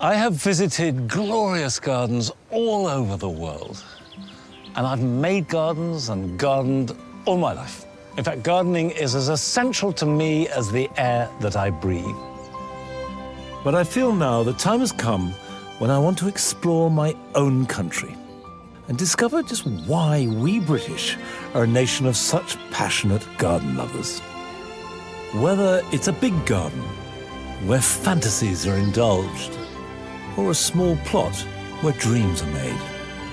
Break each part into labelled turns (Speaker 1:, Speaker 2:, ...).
Speaker 1: I have visited glorious gardens all over the world. And I've made gardens and gardened all my life. In fact, gardening is as essential to me as the air that I breathe. But I feel now the time has come when I want to explore my own country and discover just why we British are a nation of such passionate garden lovers. Whether it's a big garden where fantasies are indulged, or a small plot where dreams are made.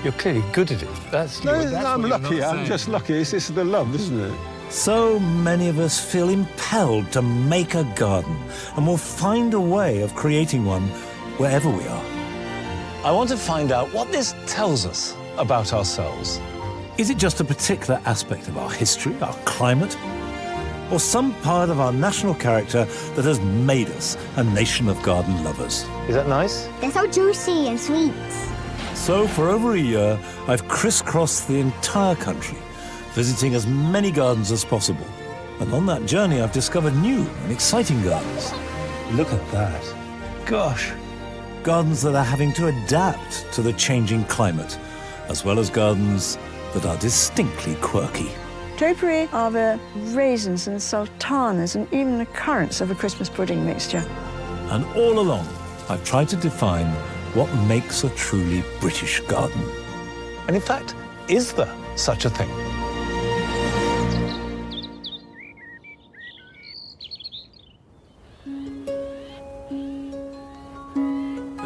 Speaker 2: You're clearly good at it. That's
Speaker 3: I'm lucky. I'm just lucky. It's the love, isn't it?
Speaker 1: So many of us feel impelled to make a garden, and we'll find a way of creating one wherever we are. I want to find out what this tells us about ourselves. Is it just a particular aspect of our history, our climate, or some part of our national character that has made us a nation of garden lovers?
Speaker 2: Is that nice?
Speaker 4: They're so juicy and sweet.
Speaker 1: So for over a year, I've crisscrossed the entire country, visiting as many gardens as possible. And on that journey, I've discovered new and exciting gardens. Look at that. Gosh. Gardens that are having to adapt to the changing climate, as well as gardens that are distinctly quirky.
Speaker 5: Drapery are the raisins and sultanas and even the currants of a Christmas pudding mixture.
Speaker 1: And all along, I've tried to define what makes a truly British garden. And in fact, is there such a thing?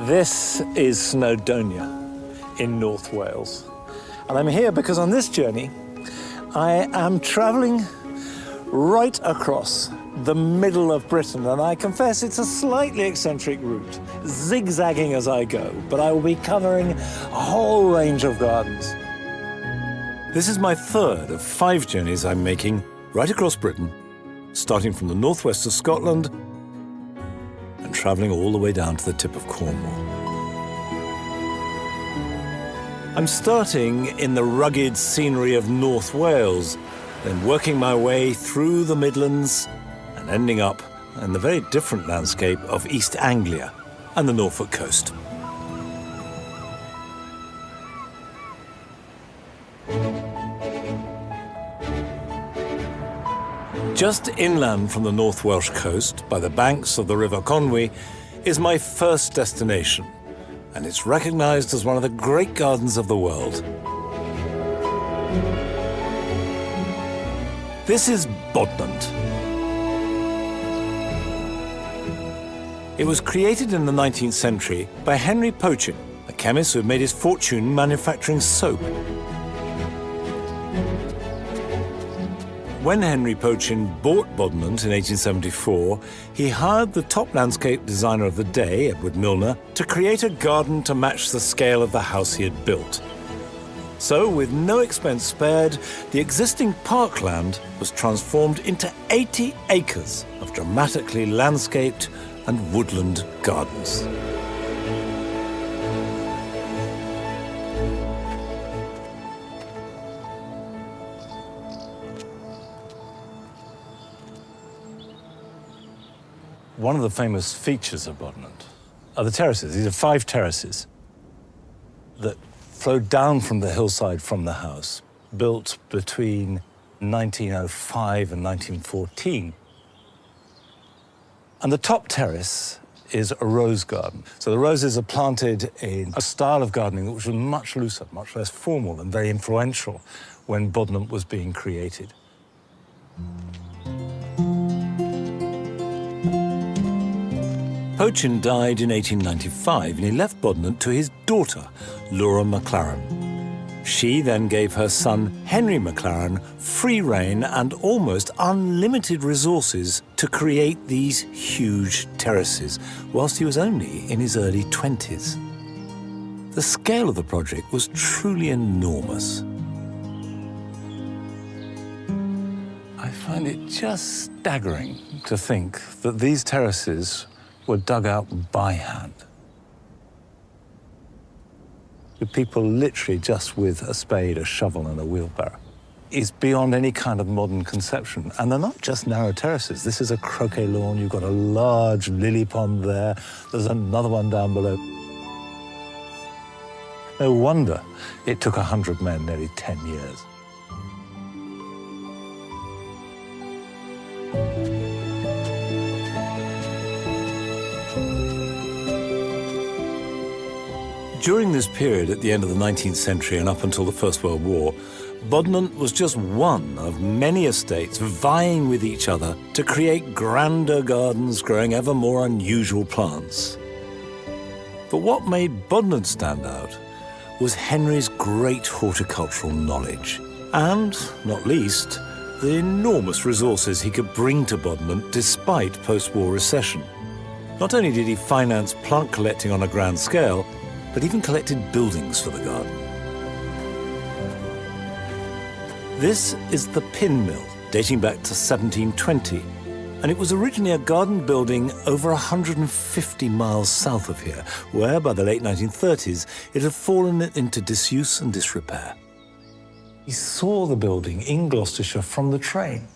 Speaker 1: This is Snowdonia in North Wales. And I'm here because on this journey, I am travelling right across the middle of Britain, and I confess it's a slightly eccentric route, zigzagging as I go, but I will be covering a whole range of gardens. This is my third of 5 journeys I'm making right across Britain, starting from the northwest of Scotland and travelling all the way down to the tip of Cornwall. I'm starting in the rugged scenery of North Wales, then working my way through the Midlands and ending up in the very different landscape of East Anglia and the Norfolk coast. Just inland from the North Welsh coast, by the banks of the River Conwy, is my first destination, and it's recognised as one of the great gardens of the world. This is Bodnant. It was created in the 19th century by Henry Pochin, a chemist who had made his fortune manufacturing soap. When Henry Pochin bought Bodnant in 1874, he hired the top landscape designer of the day, Edward Milner, to create a garden to match the scale of the house he had built. So, with no expense spared, the existing parkland was transformed into 80 acres of dramatically landscaped and woodland gardens. One of the famous features of Bodnant are the terraces. These are 5 terraces that flow down from the hillside from the house, built between 1905 and 1914. And the top terrace is a rose garden. So the roses are planted in a style of gardening which was much looser, much less formal, and very influential when Bodnant was being created. Pochin died in 1895, and he left Bodnant to his daughter, Laura Maclaren. She then gave her son, Henry Maclaren, free rein and almost unlimited resources to create these huge terraces, whilst he was only in his early 20s. The scale of the project was truly enormous. I find it just staggering to think that these terraces were dug out by hand. With people literally just with a spade, a shovel, and a wheelbarrow.
Speaker 2: is beyond any kind of modern conception. And they're not just narrow terraces. This is a croquet lawn. You've got a large lily pond there. There's another one down below. No wonder it took 100 men nearly 10 years. During this period at the end of the 19th century and up until the First World War, Bodnant was just one of many estates vying with each other to create grander gardens growing ever more unusual plants. But what made Bodnant stand out was Henry's great horticultural knowledge and, not least, the enormous resources he could bring to Bodnant despite post-war recession. Not only did he finance plant collecting on a grand scale, but even collected buildings for the garden. This is the Pin Mill, dating back to 1720, and it was originally a garden building over 150 miles south of here, where by the late 1930s it had fallen into disuse and disrepair. He saw the building in Gloucestershire from the train,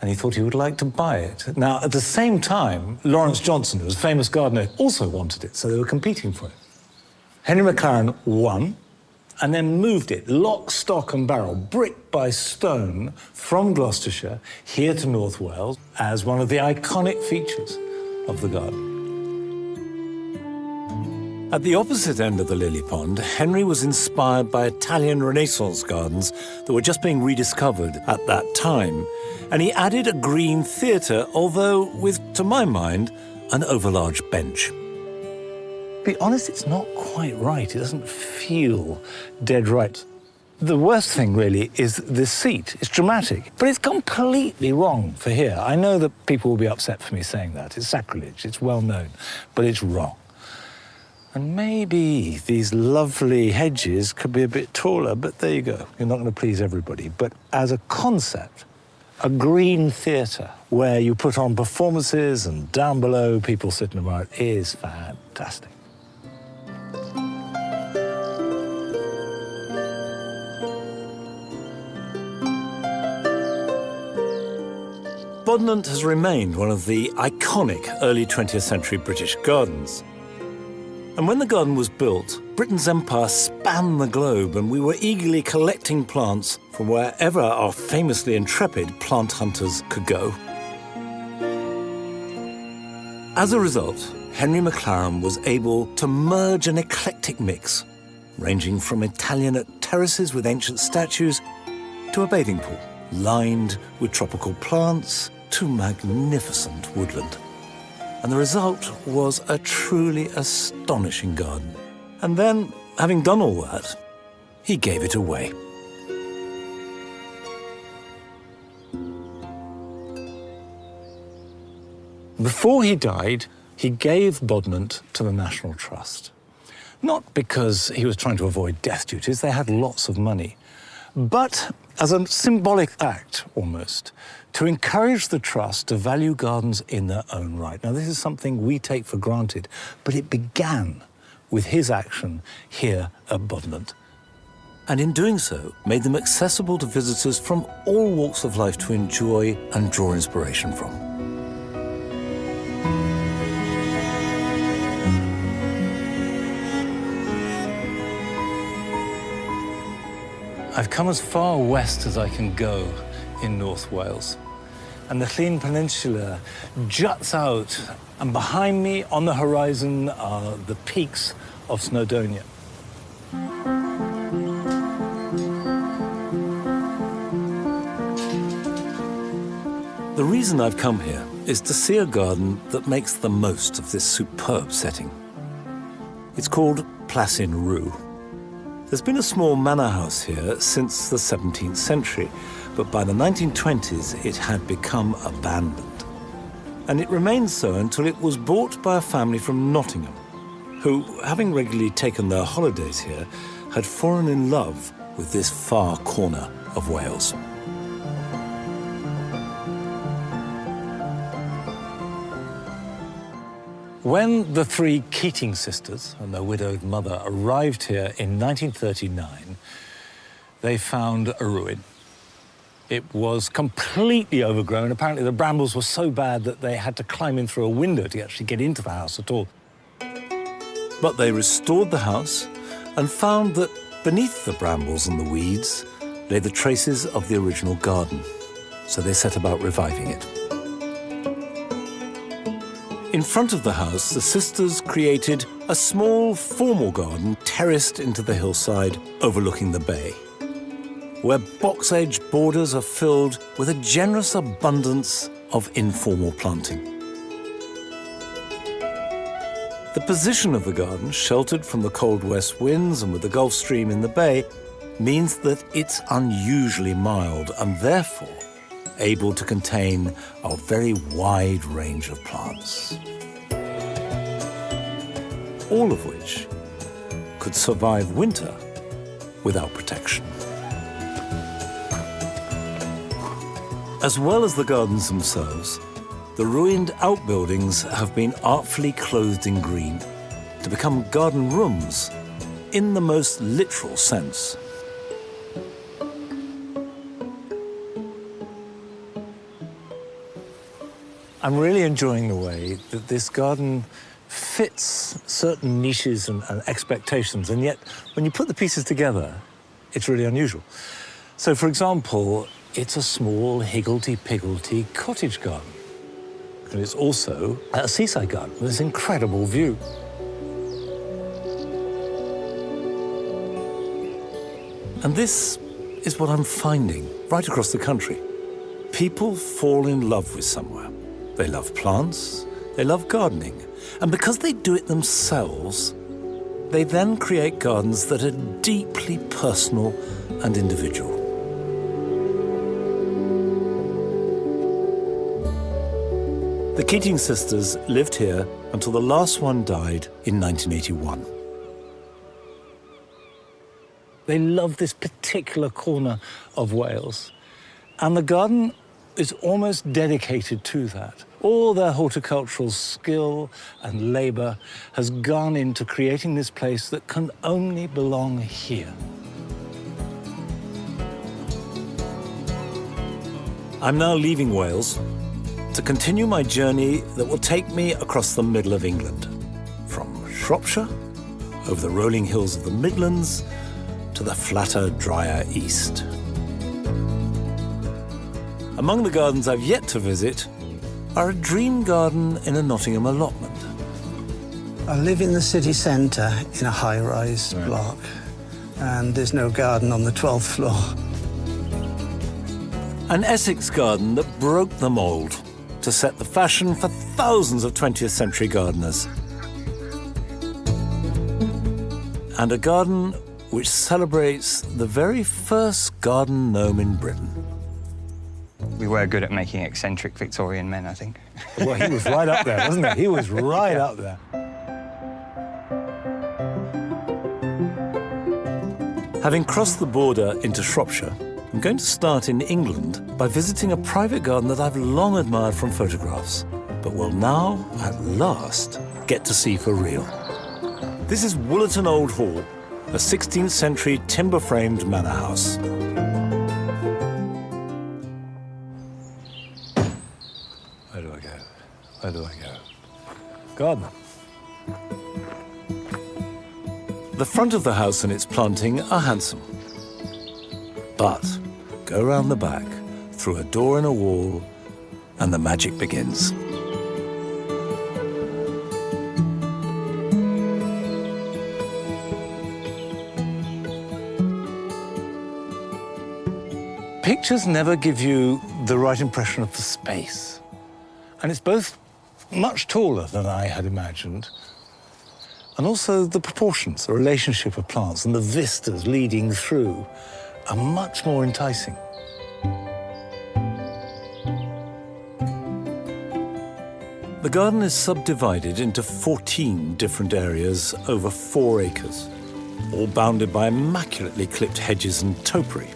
Speaker 2: and he thought he would like to buy it. Now, at the same time, Lawrence Johnson, who was a famous gardener, also wanted it, so they were competing for it. Henry McLaren won, and then moved it, lock, stock and barrel, brick by stone, from Gloucestershire here to North Wales as one of the iconic features of the garden. At the opposite end of the lily pond, Henry was inspired by Italian Renaissance gardens that were just being rediscovered at that time, and he added a green theatre, although with, to my mind, an overlarge bench. To be honest, it's not quite right. It doesn't feel dead right. The worst thing, really, is the seat. It's dramatic, but it's completely wrong for here. I know that people will be upset for me saying that. It's sacrilege. It's well known, but it's wrong. And maybe these lovely hedges could be a bit taller, but there you go. You're not going to please everybody. But as a concept, a green theatre where you put on performances and down below people sit and admire is fantastic. Bodnant has remained one of the iconic early 20th century British gardens. And when the garden was built, Britain's empire spanned the globe, and we were eagerly collecting plants from wherever our famously intrepid plant hunters could go. As a result, Henry McLaren was able to merge an eclectic mix, ranging from Italianate terraces with ancient statues to a bathing pool lined with tropical plants to magnificent woodland. And the result was a truly astonishing garden. And then, having done all that, he gave it away. Before he died, he gave Bodnant to the National Trust. Not because he was trying to avoid death duties, they had lots of money, but as a symbolic act, almost, to encourage the Trust to value gardens in their own right. Now, this is something we take for granted, but it began with his action here at Bodnant. And in doing so, made them accessible to visitors from all walks of life to enjoy and draw inspiration from. I've come as far west as I can go in North Wales. And the Llyn Peninsula juts out, and behind me on the horizon are the peaks of Snowdonia. The reason I've come here is to see a garden that makes the most of this superb setting. It's called Placin Rue. There's been a small manor house here since the 17th century, but by the 1920s it had become abandoned. And it remained so until it was bought by a family from Nottingham, who, having regularly taken their holidays here, had fallen in love with this far corner of Wales. When the three Keating sisters and their widowed mother arrived here in 1939, they found a ruin.
Speaker 1: It was completely overgrown. Apparently the brambles were so bad that they had to climb in through a window to actually get into the house at all.
Speaker 2: But they restored the house and found that beneath the brambles and the weeds lay the traces of the original garden. So they set about reviving it. In front of the house, the sisters created a small formal garden terraced into the hillside overlooking the bay, where box-edged borders are filled with a generous abundance of informal planting. The position of the garden, sheltered from the cold west winds and with the Gulf Stream in the bay, means that it's unusually mild and therefore able to contain a very wide range of plants, all of which could survive winter without protection. As well as the gardens themselves, the ruined outbuildings have been artfully clothed in green to become garden rooms in the most literal sense.
Speaker 1: I'm really enjoying the way that this garden fits certain niches and expectations, and yet when you put the pieces together, it's really unusual. So, for example, it's a small higgledy-piggledy cottage garden. And it's also a seaside garden with this incredible view.
Speaker 2: And this is what I'm finding right across the country. People fall in love with somewhere. They love plants, they love gardening, and because they do it themselves, they then create gardens that are deeply personal and individual. The Keating sisters lived here until the last one died in 1981.
Speaker 1: They love this particular corner of Wales, and the garden is almost dedicated to that. All their horticultural skill and labour has gone into creating this place that can only belong here.
Speaker 2: I'm now leaving Wales to continue my journey that will take me across the middle of England, from Shropshire, over the rolling hills of the Midlands, to the flatter, drier east. Among the gardens I've yet to visit are a dream garden in a Nottingham allotment.
Speaker 6: I live in the city centre in a high-rise block, and there's no garden on the 12th floor.
Speaker 2: An Essex garden that broke the mould to set the fashion for thousands of 20th century gardeners. And a garden which celebrates the very first garden gnome in Britain.
Speaker 7: We were good at making eccentric Victorian men, I think.
Speaker 1: Well, he was right up there, wasn't he? He was right up there.
Speaker 2: Having crossed the border into Shropshire, I'm going to start in England by visiting a private garden that I've long admired from photographs, but will now, at last, get to see for real. This is Woollerton Old Hall, a 16th century timber-framed manor house.
Speaker 1: Where do I go? Where do I go? Garden.
Speaker 2: The front of the house and its planting are handsome. But go round the back, through a door in a wall, and the magic begins.
Speaker 1: Pictures never give you the right impression of the space. And it's both much taller than I had imagined, and also the proportions, the relationship of plants and the vistas leading through are much more enticing.
Speaker 2: The garden is subdivided into 14 different areas over 4 acres, all bounded by immaculately clipped hedges and topiary.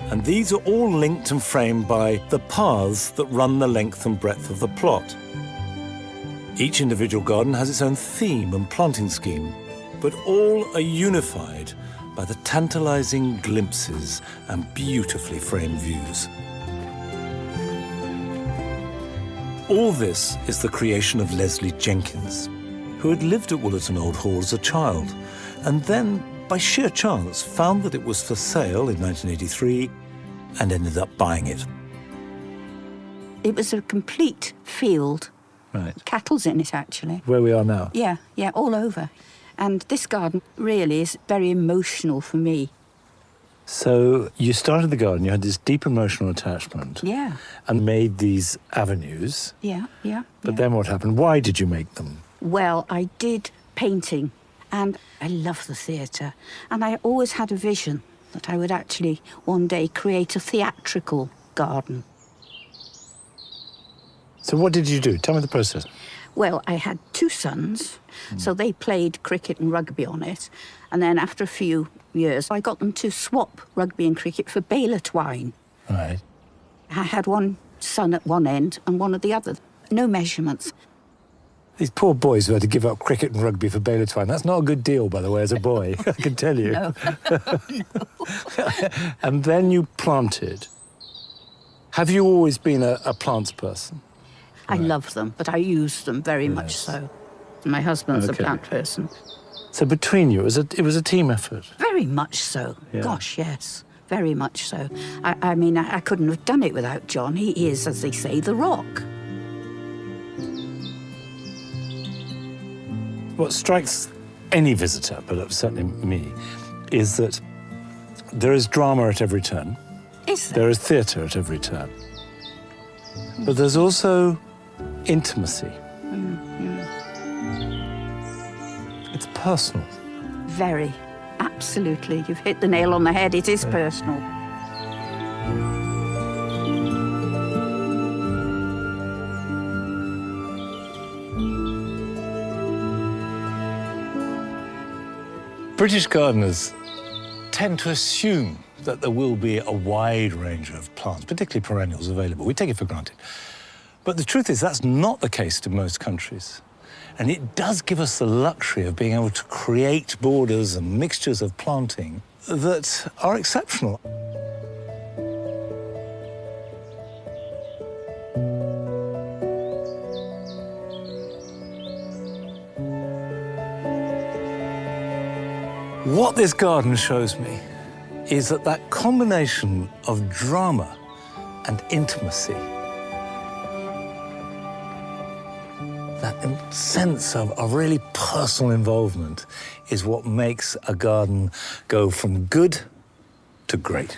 Speaker 2: And these are all linked and framed by the paths that run the length and breadth of the plot. Each individual garden has its own theme and planting scheme, but all are unified by the tantalizing glimpses and beautifully framed views. All this is the creation of Leslie Jenkins, who had lived at Woollerton Old Hall as a child, and then, by sheer chance, found that it was for sale in 1983 and ended up buying it.
Speaker 8: It was a complete field.
Speaker 1: Right.
Speaker 8: Cattle's in it, actually.
Speaker 1: Where we are now.
Speaker 8: Yeah, all over. And this garden really is very emotional for me.
Speaker 1: So you started the garden, you had this deep emotional attachment.
Speaker 8: Yeah.
Speaker 1: And made these avenues.
Speaker 8: Yeah.
Speaker 1: But then what happened? Why did you make them?
Speaker 8: Well, I did painting, and I love the theatre. And I always had a vision that I would actually one day create a theatrical garden.
Speaker 1: So what did you do? Tell me the process.
Speaker 8: Well, I had two sons, so they played cricket and rugby on it. And then after a few years, I got them to swap rugby and cricket for baler twine.
Speaker 1: Right.
Speaker 8: I had one son at one end and one at the other. No measurements.
Speaker 1: These poor boys who had to give up cricket and rugby for baler twine. That's not a good deal, by the way, as a boy, I can tell you.
Speaker 8: No.
Speaker 1: And then you planted. Have you always been a plants person?
Speaker 8: I love them, but I use them very much so. My husband's a plant person.
Speaker 1: So between you, it was a team effort?
Speaker 8: Very much so.
Speaker 1: Yeah.
Speaker 8: Gosh, yes. Very much so. I mean, I couldn't have done it without John. He is, as they say, the rock.
Speaker 1: What strikes any visitor, but certainly me, is that there is drama at every turn.
Speaker 8: Is there?
Speaker 1: There is theatre at every turn. But there's also intimacy. It's personal.
Speaker 8: Very. Absolutely. You've hit the nail on the head. It is personal.
Speaker 1: British gardeners tend to assume that there will be a wide range of plants, particularly perennials, available. We take it for granted. But the truth is that's not the case in most countries. And it does give us the luxury of being able to create borders and mixtures of planting that are exceptional. What this garden shows me is that combination of drama and intimacy, that sense of really personal involvement, is what makes a garden go from good to great.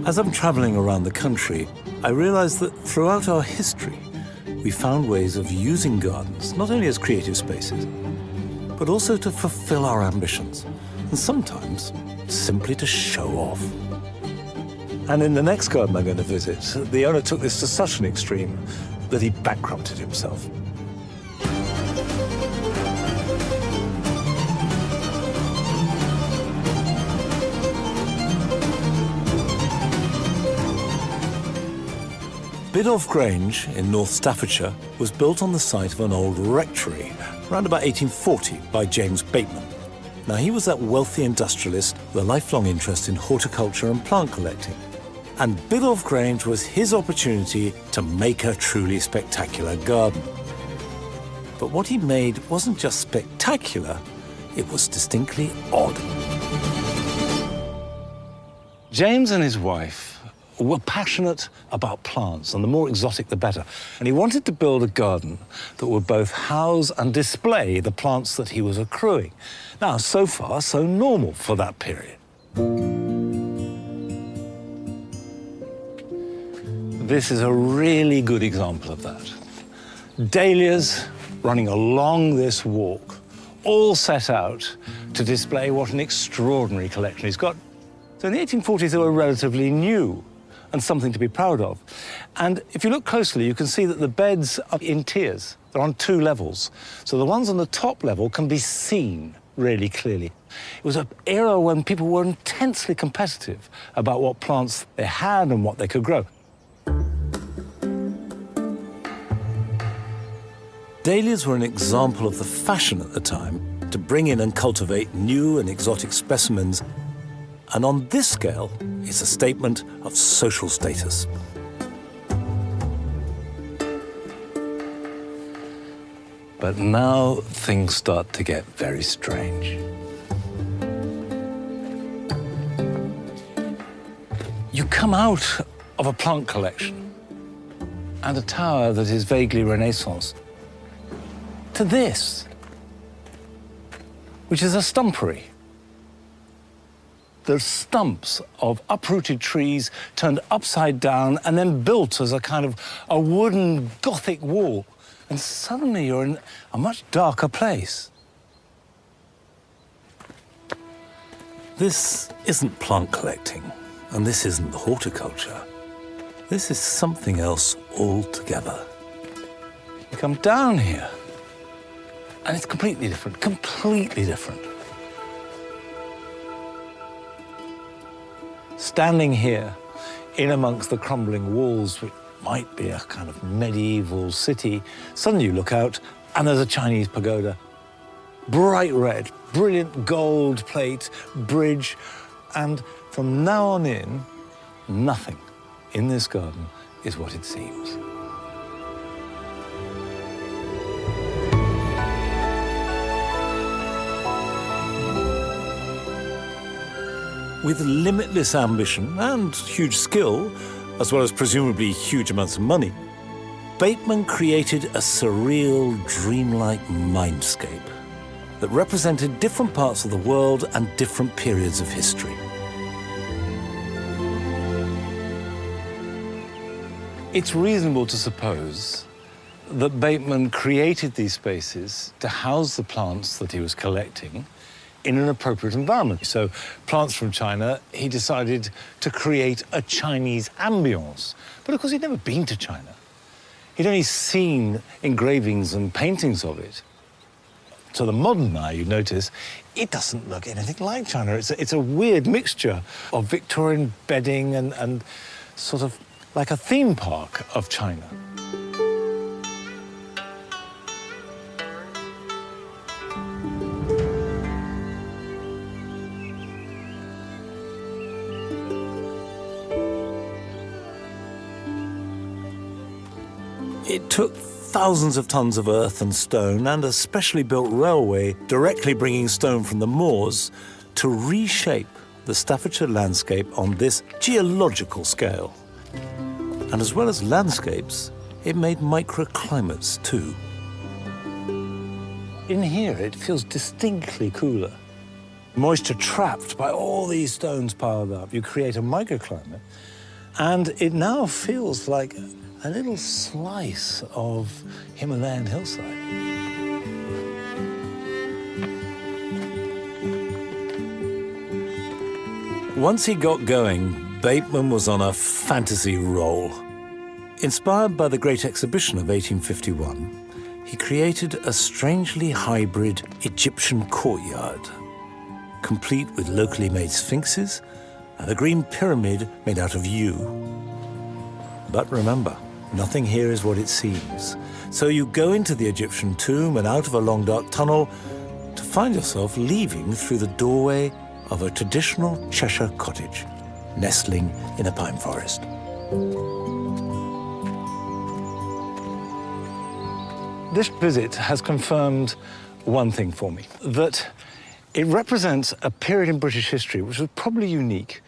Speaker 2: As I'm traveling around the country, I realize that throughout our history, we found ways of using gardens, not only as creative spaces, but also to fulfill our ambitions, and sometimes simply to show off. And in the next garden I'm going to visit, the owner took this to such an extreme that he bankrupted himself. Biddulph Grange in North Staffordshire was built on the site of an old rectory around about 1840 by James Bateman. Now, he was that wealthy industrialist with a lifelong interest in horticulture and plant collecting. And Biddulph Grange was his opportunity to make a truly spectacular garden. But what he made wasn't just spectacular, it was distinctly odd.
Speaker 1: James and his wife were passionate about plants, and the more exotic, the better. And he wanted to build a garden that would both house and display the plants that he was accruing. Now, so far, so normal for that period. This is a really good example of that. Dahlias running along this walk, all set out to display what an extraordinary collection he's got. So in the 1840s, they were relatively new and something to be proud of. And if you look closely, you can see that the beds are in tiers. They're on two levels. So the ones on the top level can be seen really clearly. It was an era when people were intensely competitive about what plants they had and what they could grow.
Speaker 2: Dahlias were an example of the fashion at the time to bring in and cultivate new and exotic specimens. And on this scale, It's a statement of social status.
Speaker 1: But now things start to get very strange. You come out of a plant collection and a tower that is vaguely Renaissance to this, which is a stumpery. There's stumps of uprooted trees turned upside down and then built as a kind of a wooden Gothic wall. And suddenly you're in a much darker place.
Speaker 2: This isn't plant collecting, and this isn't horticulture. This is something else altogether.
Speaker 1: You come down here, and it's completely different, completely different. Standing here, in amongst the crumbling walls, which might be a kind of medieval city, suddenly you look out, and there's a Chinese pagoda. Bright red, brilliant gold plate, bridge, and from now on in, nothing in this garden is what it seems.
Speaker 2: With limitless ambition and huge skill, as well as presumably huge amounts of money, Bateman created a surreal, dreamlike mindscape that represented different parts of the world and different periods of history.
Speaker 1: It's reasonable to suppose that Bateman created these spaces to house the plants that he was collecting in an appropriate environment. So plants from China, he decided to create a Chinese ambience. But of course, he'd never been to China. He'd only seen engravings and paintings of it. To the modern eye, you notice, it doesn't look anything like China. It's a weird mixture of Victorian bedding and sort of like a theme park of China.
Speaker 2: It took thousands of tons of earth and stone and a specially built railway directly bringing stone from the moors to reshape the Staffordshire landscape on this geological scale. And as well as landscapes, it made microclimates too.
Speaker 1: In here, it feels distinctly cooler. Moisture trapped by all these stones piled up. You create a microclimate, and it now feels like a little slice of Himalayan hillside.
Speaker 2: Once he got going, Bateman was on a fantasy roll. Inspired by the Great Exhibition of 1851, he created a strangely hybrid Egyptian courtyard, complete with locally made sphinxes and a green pyramid made out of yew. But remember, nothing here is what it seems. So you go into the Egyptian tomb and out of a long dark tunnel to find yourself leaving through the doorway of a traditional Cheshire cottage, nestling in a pine forest.
Speaker 1: This visit has confirmed one thing for me, that it represents a period in British history which was probably unique,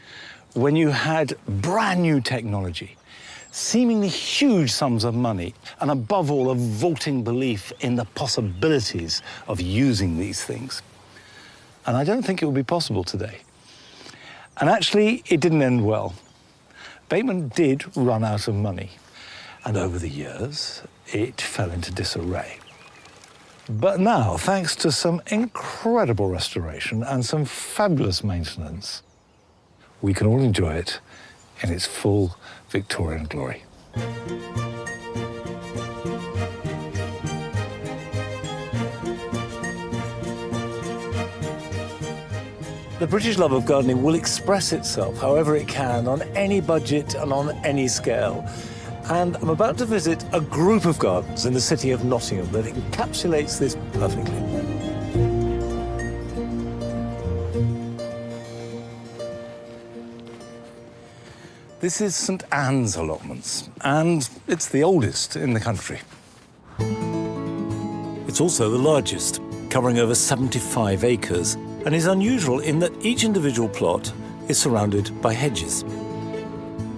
Speaker 1: when you had brand new technology, seemingly huge sums of money, and above all, a vaulting belief in the possibilities of using these things. And I don't think it would be possible today. And actually, it didn't end well. Bateman did run out of money, and over the years, it fell into disarray. But now, thanks to some incredible restoration and some fabulous maintenance, we can all enjoy it in its full Victorian glory. The British love of gardening will express itself however it can, on any budget and on any scale. And I'm about to visit a group of gardens in the city of Nottingham that encapsulates this perfectly. This is St Anne's allotments, and it's the oldest in the country.
Speaker 2: It's also the largest, covering over 75 acres, and is unusual in that each individual plot is surrounded by hedges.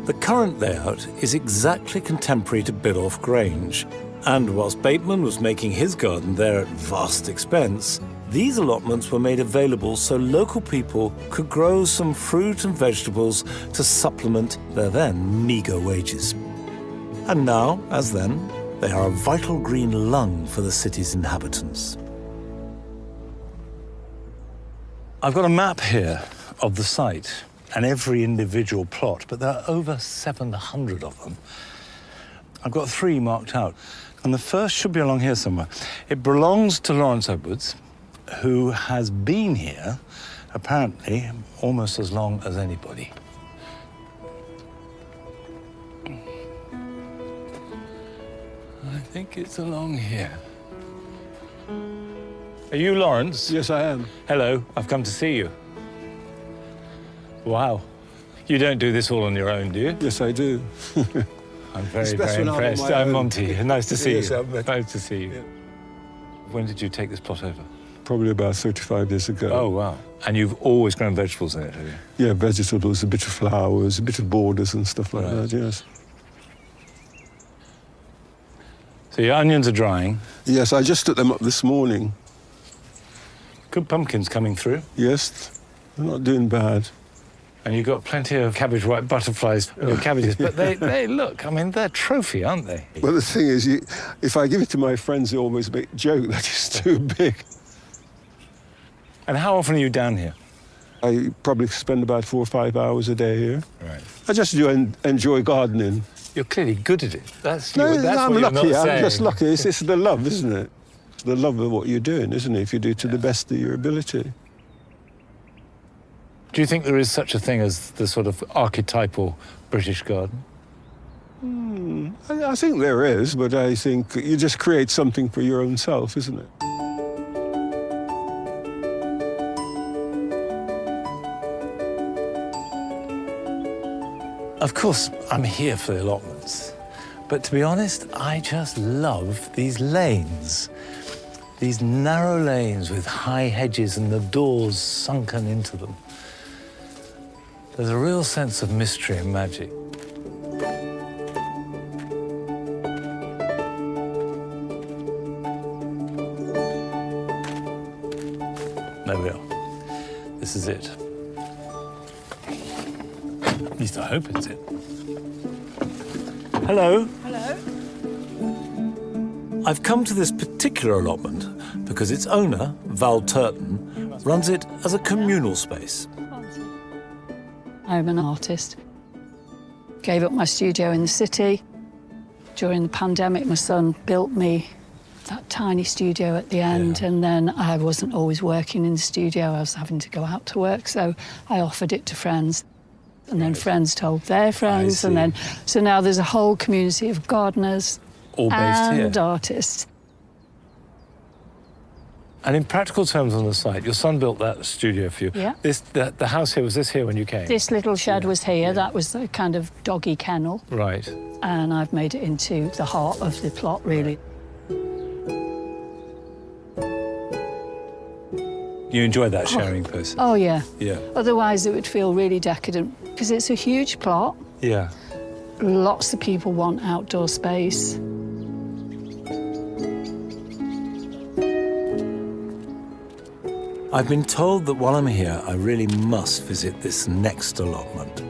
Speaker 2: The current layout is exactly contemporary to Biddulph Grange, and whilst Bateman was making his garden there at vast expense, these allotments were made available so local people could grow some fruit and vegetables to supplement their then meagre wages. And now, as then, they are a vital green lung for the city's inhabitants.
Speaker 1: I've got a map here of the site and every individual plot, but there are over 700 of them. I've got 3 marked out, and the first should be along here somewhere. It belongs to Lawrence Edwards, who has been here, apparently, almost as long as anybody. I think it's along here. Are you Lawrence?
Speaker 3: Yes, I am.
Speaker 1: Hello, I've come to see you. Wow. You don't do this all on your own, do you?
Speaker 3: Yes, I do.
Speaker 1: I'm very,
Speaker 3: It's
Speaker 1: very
Speaker 3: best when I'm on
Speaker 1: impressed.
Speaker 3: my
Speaker 1: I'm
Speaker 3: own.
Speaker 1: Monty. Nice to see
Speaker 3: Yes,
Speaker 1: you.
Speaker 3: I'm Monty.
Speaker 1: Nice to see you.
Speaker 3: Yeah.
Speaker 1: When did you take this plot over?
Speaker 3: Probably about 35 years ago.
Speaker 1: Oh, wow. And you've always grown vegetables in it, have you?
Speaker 3: Yeah, vegetables, a bit of flowers, a bit of borders and stuff like
Speaker 1: Right.
Speaker 3: that, yes.
Speaker 1: So your onions are drying.
Speaker 3: Yes, I just took them up this morning.
Speaker 1: Good pumpkins coming through.
Speaker 3: Yes, they're not doing bad.
Speaker 1: And you've got plenty of cabbage white butterflies in your cabbages. But they look, I mean, they're trophy, aren't they?
Speaker 3: Well, the thing is, if I give it to my friends, they always make a joke that it's too big.
Speaker 1: And how often are you down here?
Speaker 3: I probably spend about 4 or 5 hours a day here.
Speaker 1: Right.
Speaker 3: I just do enjoy gardening.
Speaker 1: You're clearly good at it. That's
Speaker 3: No,
Speaker 1: that's
Speaker 3: I'm
Speaker 1: what you're
Speaker 3: lucky.
Speaker 1: not
Speaker 3: I'm
Speaker 1: saying.
Speaker 3: just lucky. It's the love, isn't it? It's the love of what you're doing, isn't it? If you do it to the best of your ability.
Speaker 1: Do you think there is such a thing as the sort of archetypal British garden?
Speaker 3: I think there is, but I think you just create something for your own self, isn't it?
Speaker 1: Of course, I'm here for the allotments. But to be honest, I just love these lanes. These narrow lanes with high hedges and the doors sunken into them. There's a real sense of mystery and magic. There we are. This is it. At least I hope it's it. Hello.
Speaker 5: Hello.
Speaker 2: I've come to this particular allotment because its owner, Val Turton, runs it as a communal space.
Speaker 9: I'm an artist. Gave up my studio in the city. During the pandemic, my son built me that tiny studio at the end, and then I wasn't always working in the studio. I was having to go out to work, so I offered it to friends. And then friends told their friends, and then so now there's a whole community of gardeners
Speaker 1: All based
Speaker 9: and
Speaker 1: here.
Speaker 9: artists.
Speaker 1: And in practical terms on the site, your son built that studio for you.
Speaker 9: Yeah.
Speaker 1: The house here, was this here when you came?
Speaker 9: This little shed was here. That was the kind of doggy kennel,
Speaker 1: Right.
Speaker 9: and I've made it into the heart of the plot, really.
Speaker 1: You enjoy that sharing person?
Speaker 9: Oh, yeah.
Speaker 1: Yeah.
Speaker 9: Otherwise, it would feel really decadent because it's a huge plot.
Speaker 1: Yeah.
Speaker 9: Lots of people want outdoor space.
Speaker 2: I've been told that while I'm here, I really must visit this next allotment.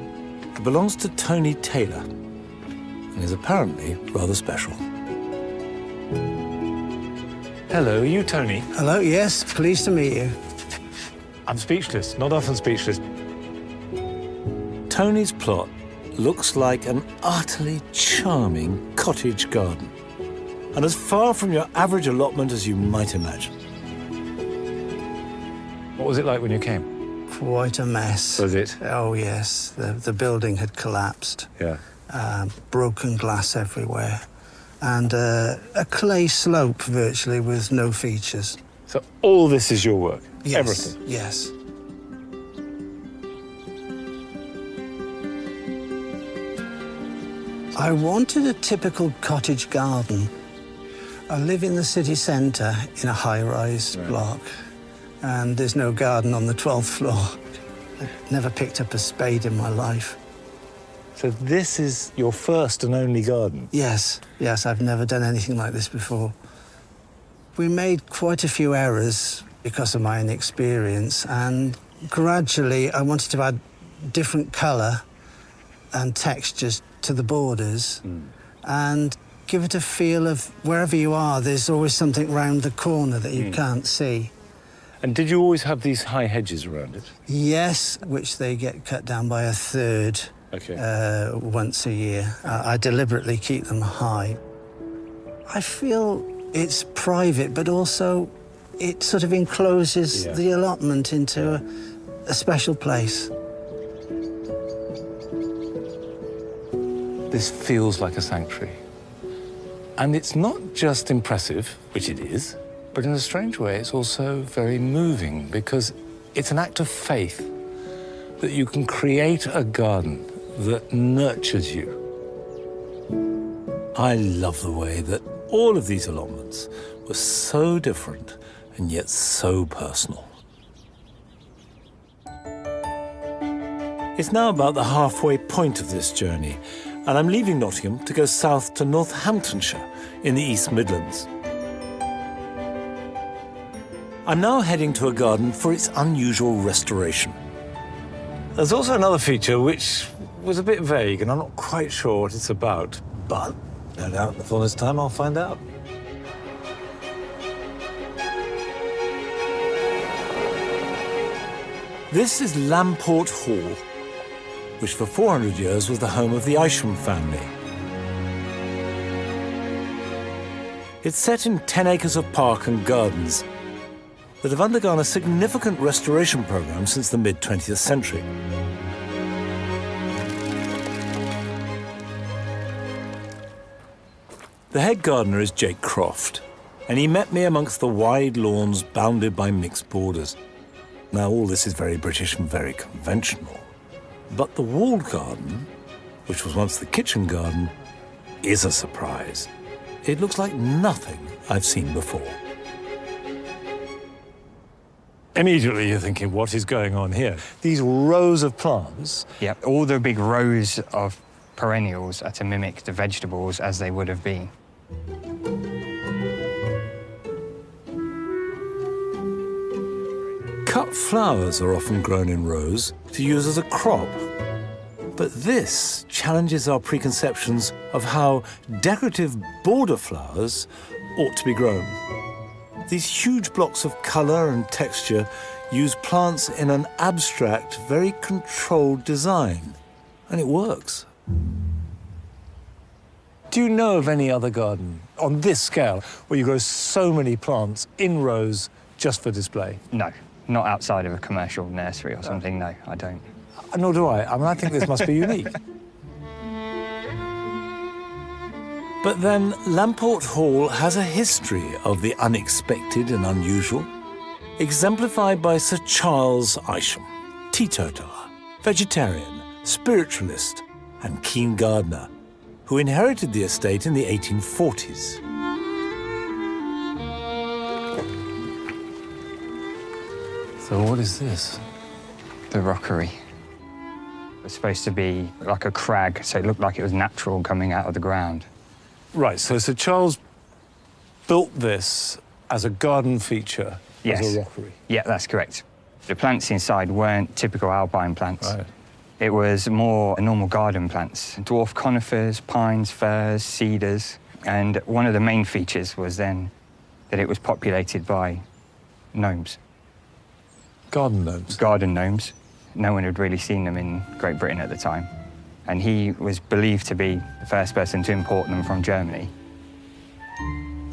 Speaker 2: It belongs to Tony Taylor and is apparently rather special.
Speaker 1: Hello, are you Tony?
Speaker 6: Hello, yes, pleased to meet you.
Speaker 1: I'm speechless, not often speechless.
Speaker 2: Tony's plot looks like an utterly charming cottage garden, and as far from your average allotment as you might imagine.
Speaker 1: What was it like when you came?
Speaker 6: Quite a mess.
Speaker 1: Was it?
Speaker 6: Oh, yes. The building had collapsed.
Speaker 1: Yeah.
Speaker 6: Broken glass everywhere. And a clay slope, virtually, with no features.
Speaker 1: So all this is your work?
Speaker 6: Yes.
Speaker 1: Everything?
Speaker 6: Yes. I wanted a typical cottage garden. I live in the city centre in a high-rise block, and there's no garden on the 12th floor. I've never picked up a spade in my life.
Speaker 2: So this is your first and only garden?
Speaker 6: Yes, I've never done anything like this before. We made quite a few errors because of my inexperience, and gradually I wanted to add different colour and textures to the borders and give it a feel of wherever you are, there's always something round the corner that you can't see.
Speaker 2: And did you always have these high hedges around it?
Speaker 6: Yes, which they get cut down by a third once a year. I deliberately keep them high. I feel it's private, but also it sort of encloses the allotment into a special place.
Speaker 2: This feels like a sanctuary. And it's not just impressive, which it is, but in a strange way, it's also very moving because it's an act of faith that you can create a garden that nurtures you. I love the way that all of these allotments were so different and yet so personal. It's now about the halfway point of this journey, and I'm leaving Nottingham to go south to Northamptonshire in the East Midlands. I'm now heading to a garden for its unusual restoration. There's also another feature which was a bit vague, and I'm not quite sure what it's about, but no doubt in the fullness of time I'll find out. This is Lamport Hall, which for 400 years was the home of the Isham family. It's set in 10 acres of park and gardens that have undergone a significant restoration program since the mid-20th century. The head gardener is Jake Croft, and he met me amongst the wide lawns bounded by mixed borders. Now, all this is very British and very conventional. But the walled garden, which was once the kitchen garden, is a surprise. It looks like nothing I've seen before. Immediately you're thinking, what is going on here? These rows of plants.
Speaker 7: Yeah, all the big rows of perennials are to mimic the vegetables as they would have been.
Speaker 2: Cut flowers are often grown in rows to use as a crop. But this challenges our preconceptions of how decorative border flowers ought to be grown. These huge blocks of colour and texture use plants in an abstract, very controlled design. And it works. Do you know of any other garden on this scale where you grow so many plants in rows just for display?
Speaker 7: No, not outside of a commercial nursery or something, no, I don't.
Speaker 2: Nor do I. I mean, I think this must be unique. But then Lamport Hall has a history of the unexpected and unusual, exemplified by Sir Charles Isham, teetotaler, vegetarian, spiritualist, and keen gardener, who inherited the estate in the 1840s. So what is this?
Speaker 7: The rockery. It was supposed to be like a crag, so it looked like it was natural coming out of the ground.
Speaker 2: Right, so Sir Charles built this as a garden feature, as a rockery.
Speaker 7: Yeah, that's correct. The plants inside weren't typical alpine plants.
Speaker 2: Right.
Speaker 7: It was more normal garden plants, dwarf conifers, pines, firs, cedars. And one of the main features was then that it was populated by gnomes.
Speaker 2: Garden gnomes?
Speaker 7: Garden gnomes. No one had really seen them in Great Britain at the time. And he was believed to be the first person to import them from Germany.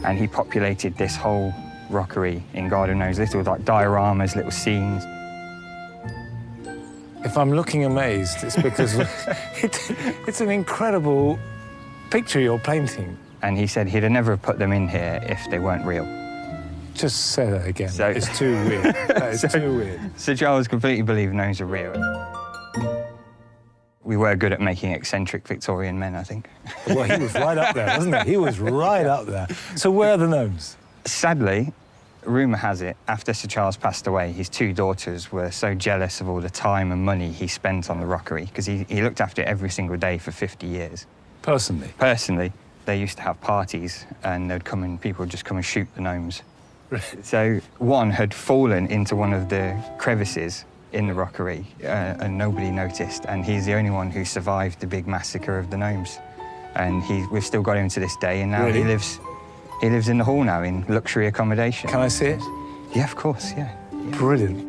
Speaker 7: And he populated this whole rockery in garden gnomes, little like dioramas, little scenes.
Speaker 2: If I'm looking amazed, it's because it's an incredible picture you're painting.
Speaker 7: And he said he'd never have put them in here if they weren't real.
Speaker 2: Just say that again.
Speaker 7: So,
Speaker 2: it's too weird. That is too weird.
Speaker 7: Sir Charles completely believed gnomes are real. We were good at making eccentric Victorian men, I think.
Speaker 2: Well, he was right up there, wasn't he? He was right up there. So where are the gnomes?
Speaker 7: Sadly, rumour has it, after Sir Charles passed away, his two daughters were so jealous of all the time and money he spent on the rockery, because he looked after it every single day for 50 years.
Speaker 2: Personally?
Speaker 7: Personally. They used to have parties, and people would just come and shoot the gnomes. So one had fallen into one of the crevices in the rockery, and nobody noticed, and he's the only one who survived the big massacre of the gnomes. And we've still got him to this day, and now
Speaker 2: Really?
Speaker 7: he lives in the hall now in luxury accommodation.
Speaker 2: Can I see it?
Speaker 7: Yeah, of course, yeah.
Speaker 2: Brilliant.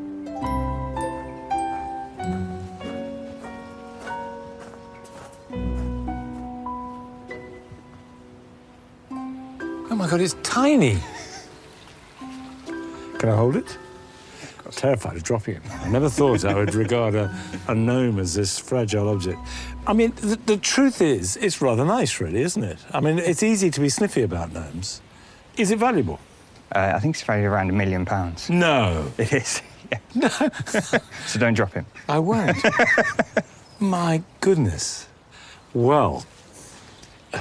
Speaker 2: Oh my God, it's tiny. Can I hold it? I'm terrified of dropping it. I never thought I would regard a gnome as this fragile object. I mean, the truth is, it's rather nice, really, isn't it? I mean, it's easy to be sniffy about gnomes. Is it valuable?
Speaker 7: I think it's valued around £1 million.
Speaker 2: No.
Speaker 7: It is, yeah.
Speaker 2: No.
Speaker 7: So don't drop him.
Speaker 2: I won't. My goodness. Well,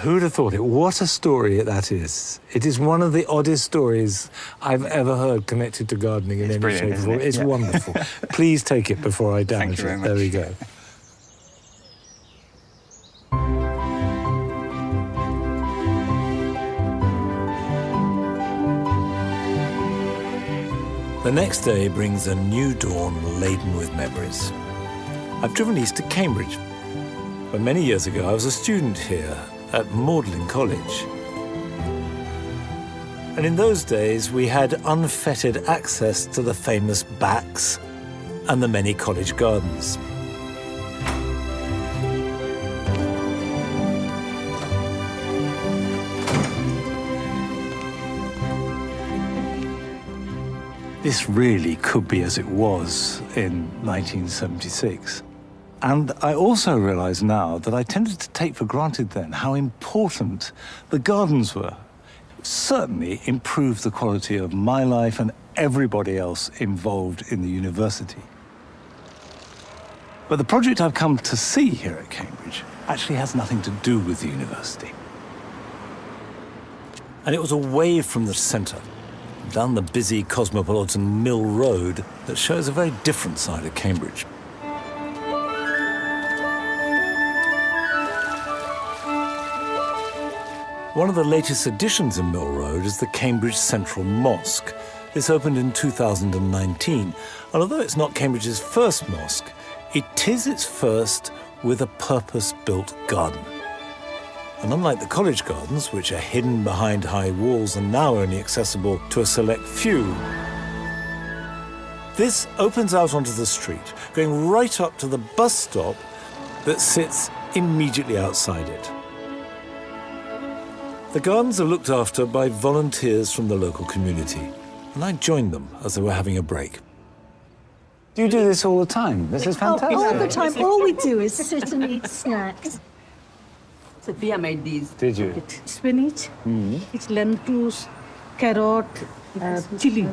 Speaker 2: who'd have thought it? What a story that is. It is one of the oddest stories I've ever heard connected to gardening in any shape or form. It's wonderful. Please take it before I damage it. There we go. The next day brings a new dawn laden with memories. I've driven east to Cambridge. But many years ago, I was a student here at Magdalen College. And in those days, we had unfettered access to the famous backs and the many college gardens. This really could be as it was in 1976. And I also realise now that I tended to take for granted then how important the gardens were. It certainly improved the quality of my life and everybody else involved in the university. But the project I've come to see here at Cambridge actually has nothing to do with the university. And it was away from the centre, down the busy cosmopolitan Mill Road, that shows a very different side of Cambridge. One of the latest additions in Mill Road is the Cambridge Central Mosque. This opened in 2019, and although it's not Cambridge's first mosque, it is its first with a purpose-built garden. And unlike the college gardens, which are hidden behind high walls and now only accessible to a select few, this opens out onto the street, going right up to the bus stop that sits immediately outside it. The gardens are looked after by volunteers from the local community, and I joined them as they were having a break. Do you do this all the time? This is fantastic.
Speaker 10: All the time. All we do is sit and eat snacks. Sophia made these.
Speaker 2: Did you?
Speaker 10: It's spinach, it's lentils, carrot, chili.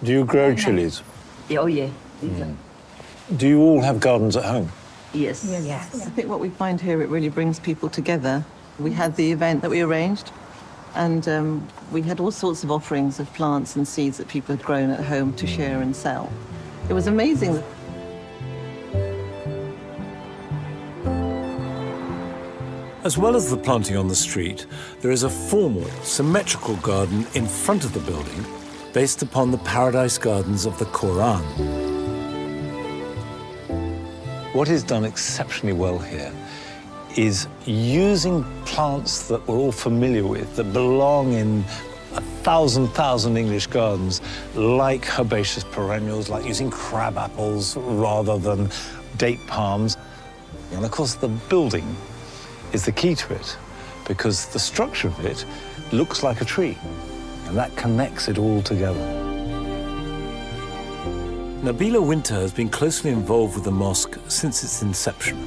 Speaker 3: Do you grow chilies?
Speaker 10: Oh, yeah.
Speaker 3: Do you all have gardens at home?
Speaker 10: Yes.
Speaker 11: I think what we find here, it really brings people together. We had the event that we arranged, and we had all sorts of offerings of plants and seeds that people had grown at home to share and sell. It was amazing.
Speaker 2: As well as the planting on the street, there is a formal, symmetrical garden in front of the building based upon the paradise gardens of the Quran. What is done exceptionally well here is using plants that we're all familiar with, that belong in 1,000 English gardens, like herbaceous perennials, like using crab apples rather than date palms. And of course, the building is the key to it, because the structure of it looks like a tree, and that connects it all together. Nabila Winter has been closely involved with the mosque since its inception.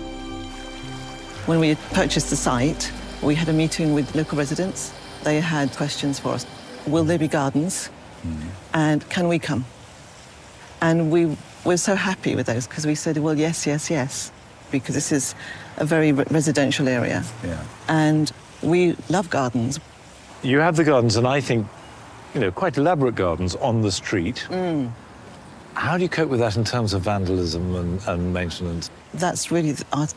Speaker 11: When we purchased the site, we had a meeting with local residents. They had questions for us. Will there be gardens? And can we come? And we were so happy with those, because we said, well, yes, yes, yes. because this is a very residential area.
Speaker 1: Yeah.
Speaker 11: And we love gardens.
Speaker 1: You have the gardens, and I think, you know, quite elaborate gardens on the street. How do you cope with that in terms of vandalism and maintenance?
Speaker 11: That's really our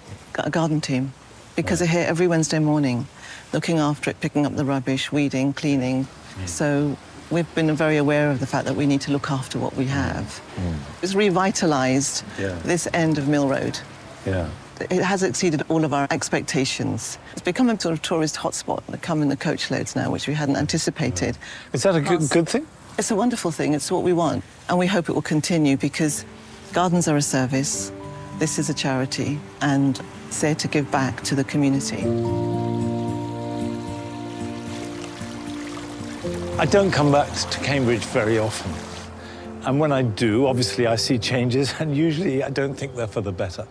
Speaker 11: garden team, because they're here every Wednesday morning, looking after it, picking up the rubbish, weeding, cleaning. So we've been very aware of the fact that we need to look after what we have. It's revitalised this end of Mill Road.
Speaker 1: Yeah.
Speaker 11: It has exceeded all of our expectations. It's become a sort of tourist hotspot that come in the coach loads now, which we hadn't anticipated.
Speaker 1: Is that a good thing?
Speaker 11: It's a wonderful thing. It's what we want. And we hope it will continue, because gardens are a service. This is a charity, and it's there to give back to the community.
Speaker 1: I don't come back to Cambridge very often. And when I do, obviously I see changes, and usually I don't think they're for the better.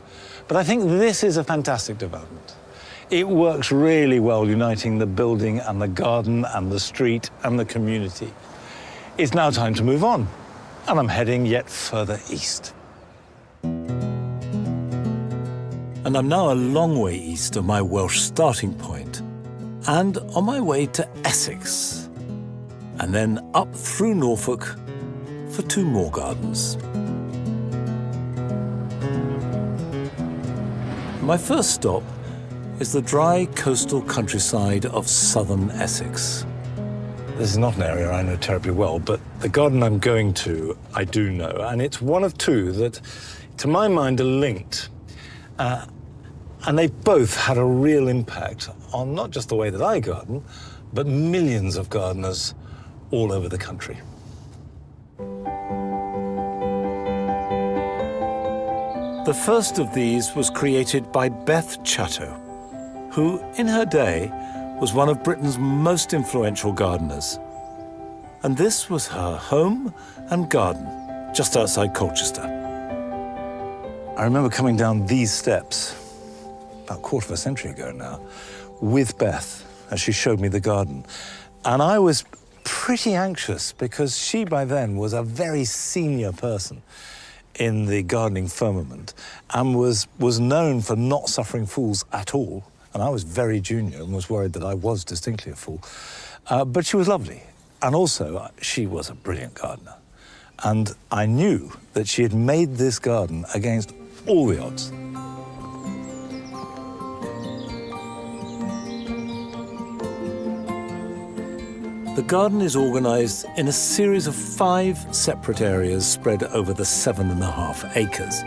Speaker 1: But I think this is a fantastic development. It works really well, uniting the building and the garden and the street and the community. It's now time to move on, and I'm heading yet further east.
Speaker 2: And I'm now a long way east of my Welsh starting point, and on my way to Essex, and then up through Norfolk for 2 more gardens. My first stop is the dry coastal countryside of southern Essex.
Speaker 1: This is not an area I know terribly well, but the garden I'm going to, I do know, and it's one of 2 that, to my mind, are linked. And they've both had a real impact on not just the way that I garden, but millions of gardeners all over the country.
Speaker 2: The first of these was created by Beth Chatto, who, in her day, was one of Britain's most influential gardeners. And this was her home and garden, just outside Colchester.
Speaker 1: I remember coming down these steps, about a quarter of a century ago now, with Beth, as she showed me the garden. And I was pretty anxious, because she, by then, was a very senior person in the gardening firmament, and was known for not suffering fools at all. And I was very junior and was worried that I was distinctly a fool. But she was lovely. And also, she was a brilliant gardener. And I knew that she had made this garden against all the odds.
Speaker 2: The garden is organised in a series of 5 separate areas spread over the 7.5 acres,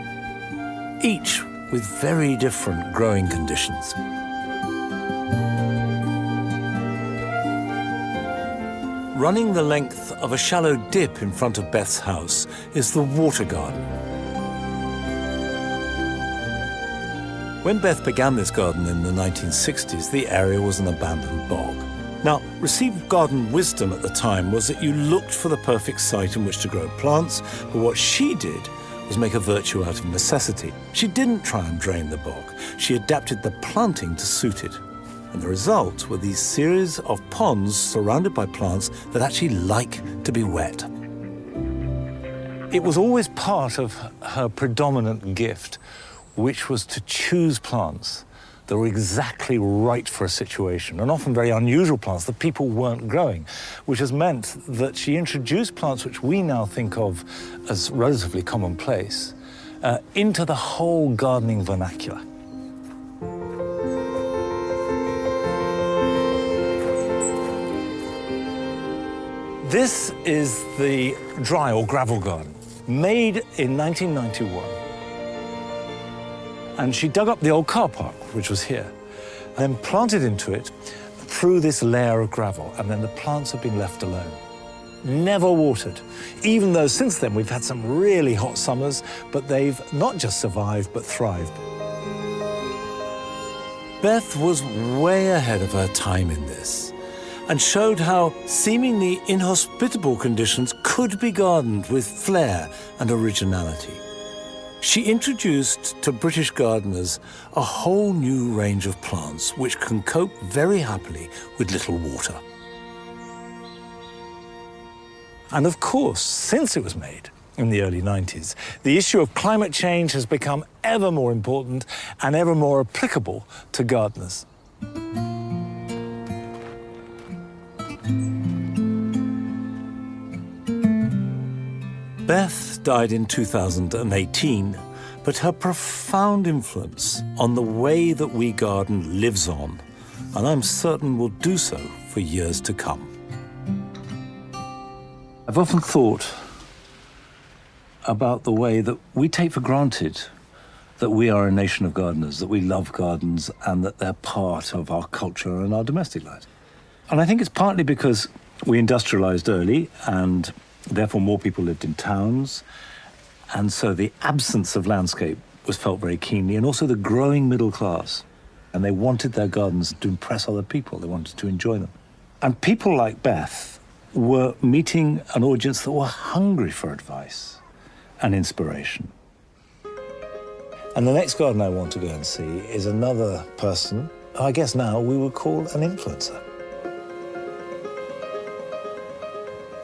Speaker 2: each with very different growing conditions. Running the length of a shallow dip in front of Beth's house is the water garden. When Beth began this garden in the 1960s, the area was an abandoned bog. Now, received garden wisdom at the time was that you looked for the perfect site in which to grow plants, but what she did was make a virtue out of necessity. She didn't try and drain the bog. She adapted the planting to suit it. And the result were these series of ponds surrounded by plants that actually like to be wet.
Speaker 1: It was always part of her predominant gift, which was to choose plants that were exactly right for a situation, and often very unusual plants that people weren't growing, which has meant that she introduced plants which we now think of as relatively commonplace into the whole gardening vernacular. This is the dry or gravel garden, made in 1991. And she dug up the old car park, which was here, then planted into it through this layer of gravel, and then the plants have been left alone. Never watered, even though since then we've had some really hot summers, but they've not just survived, but thrived.
Speaker 2: Beth was way ahead of her time in this, and showed how seemingly inhospitable conditions could be gardened with flair and originality. She introduced to British gardeners a whole new range of plants which can cope very happily with little water.
Speaker 1: And of course, since it was made,
Speaker 2: in the early 90s, the issue of climate change has become ever more important and ever more applicable to gardeners. Beth died in 2018, but her profound influence on the way that we garden lives on, and I'm certain will do so for years to come. I've often thought about the way that we take for granted that we are a nation of gardeners, that we love gardens, and that they're part of our culture and our domestic lives. And I think it's partly because we industrialized early, and therefore more people lived in towns, and so the absence of landscape was felt very keenly, and also the growing middle class. And they wanted their gardens to impress other people. They wanted to enjoy them. And people like Beth were meeting an audience that were hungry for advice and inspiration. And the next garden I want to go and see is another person who I guess now we would call an influencer.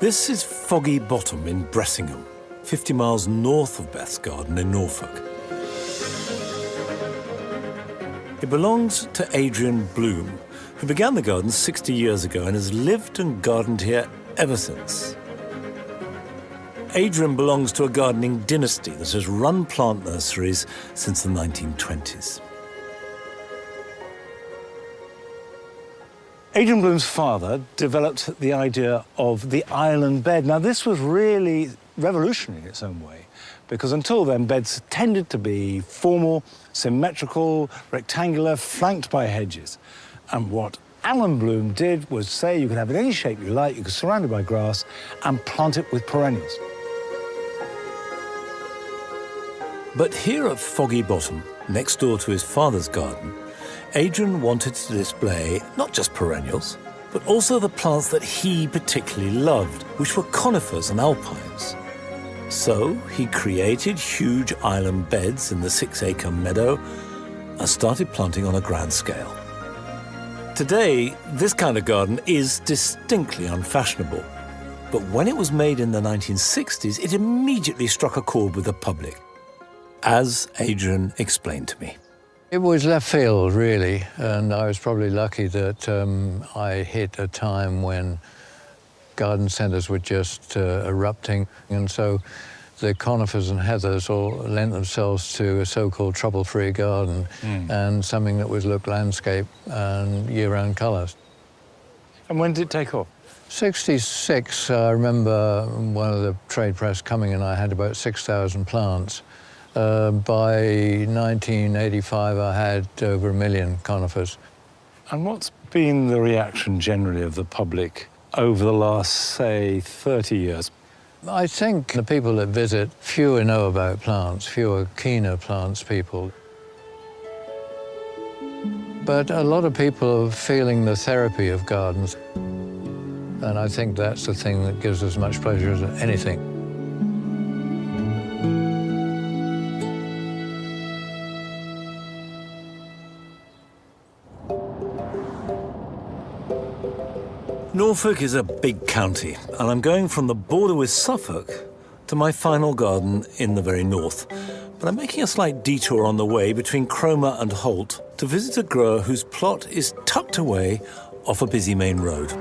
Speaker 2: This is Foggy Bottom in Bressingham, 50 miles north of Beth's garden in Norfolk. It belongs to Adrian Bloom, who began the garden 60 years ago and has lived and gardened here ever since. Adrian belongs to a gardening dynasty that has run plant nurseries since the 1920s. Adrian Bloom's father developed the idea of the island bed. Now, this was really revolutionary in its own way, because until then, beds tended to be formal, symmetrical, rectangular, flanked by hedges. And what Alan Bloom did was say you could have it any shape you like, you could surround it by grass, and plant it with perennials. But here at Foggy Bottom, next door to his father's garden, Adrian wanted to display not just perennials, but also the plants that he particularly loved, which were conifers and alpines. So he created huge island beds in the 6-acre meadow and started planting on a grand scale. Today, this kind of garden is distinctly unfashionable. But when it was made in the 1960s, it immediately struck a chord with the public, as Adrian explained to me.
Speaker 12: It was left field, really, and I was probably lucky that I hit a time when garden centres were just erupting, and so the conifers and heathers all lent themselves to a so-called trouble-free garden and something that was look landscape and year-round colours.
Speaker 2: And when did it take off?
Speaker 12: 66, I remember one of the trade press coming and I had about 6,000 plants. By 1985, I had over 1 million conifers.
Speaker 2: And what's been the reaction generally of the public over the last, say, 30 years?
Speaker 12: I think the people that visit, fewer know about plants, fewer keener plants people. But a lot of people are feeling the therapy of gardens. And I think that's the thing that gives as much pleasure as anything.
Speaker 2: Norfolk is a big county, and I'm going from the border with Suffolk to my final garden in the very north. But I'm making a slight detour on the way between Cromer and Holt to visit a grower whose plot is tucked away off a busy main road.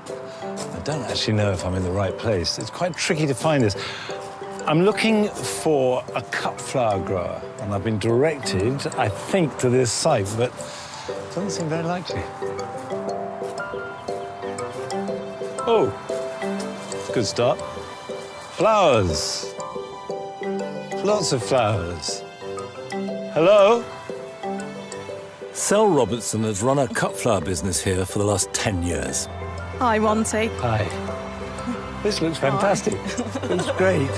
Speaker 2: I don't actually know if I'm in the right place. It's quite tricky to find this. I'm looking for a cut flower grower, and I've been directed, I think, to this site, but it doesn't seem very likely. Oh, good start. Flowers. Lots of flowers. Hello? Sel Robertson has run a cut flower business here for the last 10 years.
Speaker 13: Hi, Monty.
Speaker 2: Hi. This looks fantastic. Looks great.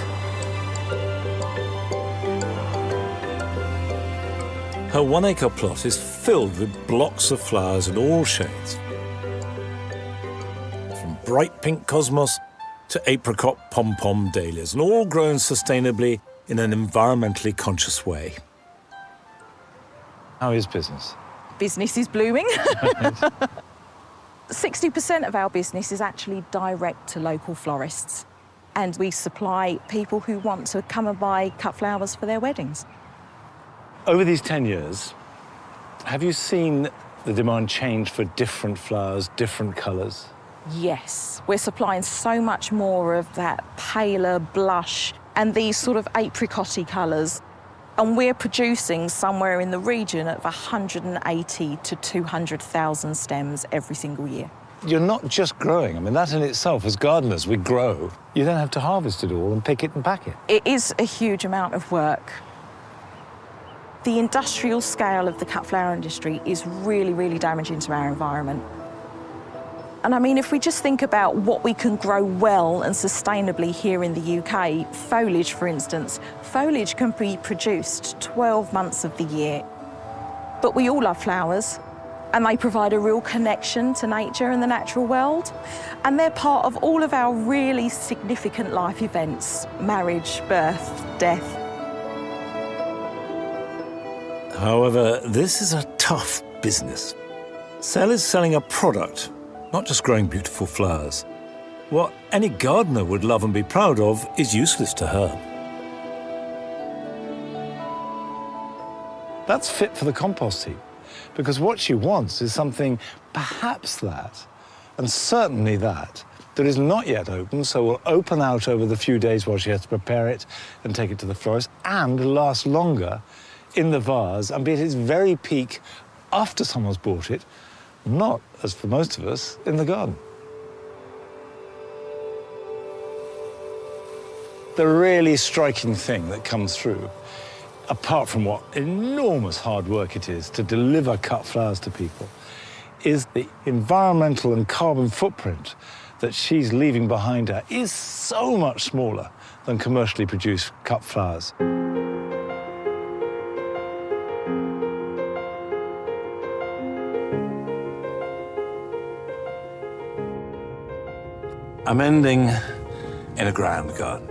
Speaker 2: Her 1-acre plot is filled with blocks of flowers in all shades. From bright pink cosmos to apricot pom-pom dahlias, and all grown sustainably in an environmentally conscious way. How is business?
Speaker 13: Business is blooming. 60% of our business is actually direct to local florists. and we supply people who want to come and buy cut flowers for their weddings.
Speaker 1: Over these 10 years, have you seen the demand change for different flowers, different colours?
Speaker 13: Yes, we're supplying so much more of that paler blush and these sort of apricot-y colours. And we're producing somewhere in the region of 180 to 200,000 stems every single year.
Speaker 1: You're not just growing. I mean, that in itself, as gardeners, we grow. You then have to harvest it all and pick it and pack it.
Speaker 13: It is a huge amount of work. The industrial scale of the cut flower industry is really, really damaging to our environment. And I mean, if we just think about what we can grow well and sustainably here in the UK, foliage, for instance, foliage can be produced 12 months of the year. But we all love flowers, and they provide a real connection to nature and the natural world. And they're part of all of our really significant life events: marriage, birth, death.
Speaker 2: However, this is a tough business. Sel is selling a product, not just growing beautiful flowers. What any gardener would love and be proud of is useless to her.
Speaker 1: That's fit for the compost heap, because what she wants is something, perhaps that, and certainly that is not yet open, so will open out over the few days while she has to prepare it and take it to the florist, and last longer in the vase and be at its very peak after someone's bought it, not, as for most of us, in the garden. The really striking thing that comes through, apart from what enormous hard work it is to deliver cut flowers to people, is the environmental and carbon footprint that she's leaving behind her is so much smaller than commercially produced cut flowers. I'm ending in a grand garden.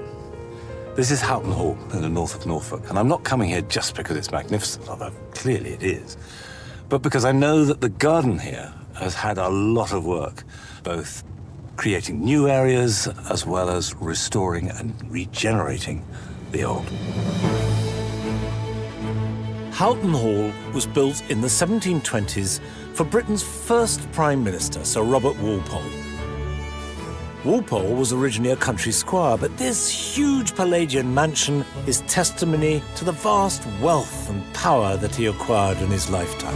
Speaker 1: This is Houghton Hall in the north of Norfolk, and I'm not coming here just because it's magnificent, although clearly it is, but because I know that the garden here has had a lot of work, both creating new areas as well as restoring and regenerating the old.
Speaker 2: Houghton Hall was built in the 1720s for Britain's first Prime Minister, Sir Robert Walpole. Walpole was originally a country squire, but this huge Palladian mansion is testimony to the vast wealth and power that he acquired in his lifetime.